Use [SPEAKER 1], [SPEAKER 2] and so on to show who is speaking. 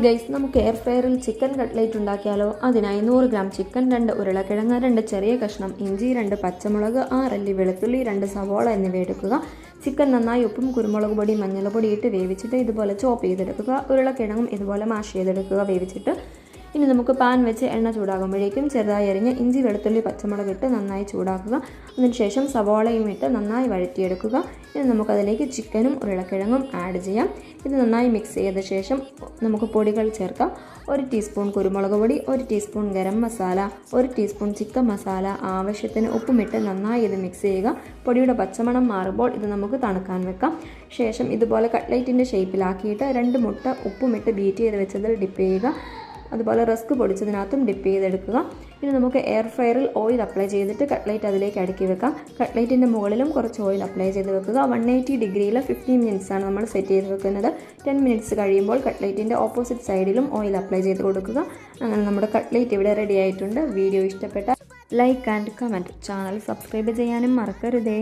[SPEAKER 1] Guys, നമുക്ക് air ഫ്രയറിൽ chicken cutlet ഉണ്ടാക്കിയാലോ? അതിനായി 100 ഗ്രാം ചിക്കൻ, 2 ഉരുളക്കിഴങ്ങ്, 2 ചെറിയ കഷ്ണം ഇഞ്ചി, 2 പച്ചമുളക്, 6 അല്ലി വെളുത്തുള്ളി, 2 സവോള എന്നിവ എടുക്കുക. ചിക്കൻ നന്നായി ഉപ്പും കുരുമുളക് പൊടി മഞ്ഞൾപ്പൊടി ഇട്ട് വേവിച്ചിട്ട് ഇതുപോലെ ചോപ്പ് ചെയ്തെടുക്കുക. ഉരുളക്കിഴങ്ങും ഇതുപോലെ മാഷ് ചെയ്തെടുക്കുക വേവിച്ചിട്ട്. ഇനി നമുക്ക് പാൻ വെച്ച് എണ്ണ ചൂടാകുമ്പോഴേക്കും ചെറുതായി അരിഞ്ഞ് ഇഞ്ചി വെളുത്തുള്ളി പച്ചമുളക് ഇട്ട് നന്നായി ചൂടാക്കുക. അതിനുശേഷം സവോളയും ഇട്ട് നന്നായി വഴറ്റിയെടുക്കുക. ഇനി നമുക്കതിലേക്ക് ചിക്കനും ഉരുളക്കിഴങ്ങും ആഡ് ചെയ്യാം. ഇത് നന്നായി മിക്സ് ചെയ്ത ശേഷം നമുക്ക് പൊടികൾ ചേർക്കാം. 1 ടീസ്പൂൺ കുരുമുളക് പൊടി, 1 teaspoon garam masala, 1 teaspoon chicken masala, ആവശ്യത്തിന് ഉപ്പുമിട്ട് നന്നായി ഇത് മിക്സ് ചെയ്യുക. പൊടിയുടെ പച്ചമണം മാറുമ്പോൾ ഇത് നമുക്ക് തണുക്കാൻ വെക്കാം. ശേഷം ഇതുപോലെ കട്ട്ലേറ്റിൻ്റെ ഷേപ്പിലാക്കിയിട്ട് 2 മുട്ട ഉപ്പുമിട്ട് ബീറ്റ് ചെയ്ത് വെച്ചതിൽ ഡിപ്പ് ചെയ്യുക. അതുപോലെ റസ്ക് പൊടിച്ചതിനകത്തും ഡിപ്പ് ചെയ്തെടുക്കുക. ഇനി നമുക്ക് എയർ ഫ്രയറിൽ ഓയിൽ അപ്ലൈ ചെയ്തിട്ട് കട്ട്ലേറ്റ് അതിലേക്ക് അടുക്കി വെക്കാം. കട്ട്ലേറ്റിൻ്റെ മുകളിലും കുറച്ച് ഓയിൽ അപ്ലൈ ചെയ്ത് വെക്കുക. 180 ഡിഗ്രിയിൽ 15 മിനിറ്റ്സാണ് നമ്മൾ സെറ്റ് ചെയ്ത് വെക്കുന്നത്. 10 മിനിറ്റ്സ് കഴിയുമ്പോൾ കട്ട്ലേറ്റിൻ്റെ ഓപ്പോസിറ്റ് സൈഡിലും ഓയിൽ അപ്ലൈ ചെയ്ത് കൊടുക്കുക. അങ്ങനെ നമ്മുടെ കട്ട്ലേറ്റ് ഇവിടെ റെഡി ആയിട്ടുണ്ട്. വീഡിയോ ഇഷ്ടപ്പെട്ടാൽ like and comment. Channel subscribe ചെയ്യാനും മറക്കരുതേ.